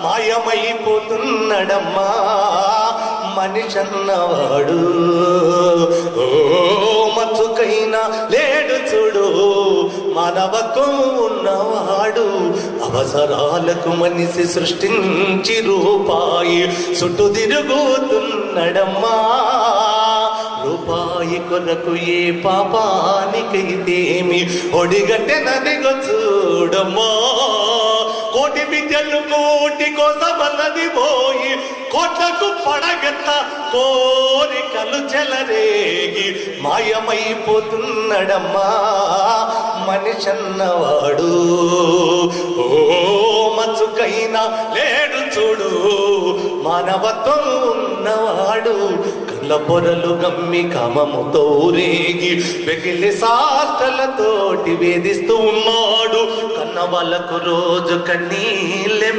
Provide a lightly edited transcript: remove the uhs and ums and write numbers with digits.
మాయమైపోతున్నడమ్మా మనిషన్నవాడు. ఓ మచ్చుకైనా లేడు చూడు మానవత్వం ఉన్నవాడు. అవసరాలకు మనిషి సృష్టించి రూపాయి చుట్టూ తిరుగుతున్నడమ్మా. రూపాయి కొరకు ఏ పాపానికైతేమి ఒడిగట్టెనదిగో చూడమ్మా. కోటి విద్యలు కోటి కోసమన్నది పోయి కోట్లకు పడగెత్త కోరికలు చెలరేగి మాయమైపోతున్నడమ్మా మనిషన్నవాడు. ఓ మచ్చుకైనా లేడు చూడు మానవత్వం ఉన్నవాడు. కళ్ళ పొరలు గమ్మి కామముతో రేగి వెకిలి సాష్టలతోటి వేధిస్తూ ఉన్నాడు. కన్న వాళ్ళకు రోజు కన్నీళ్ళెమి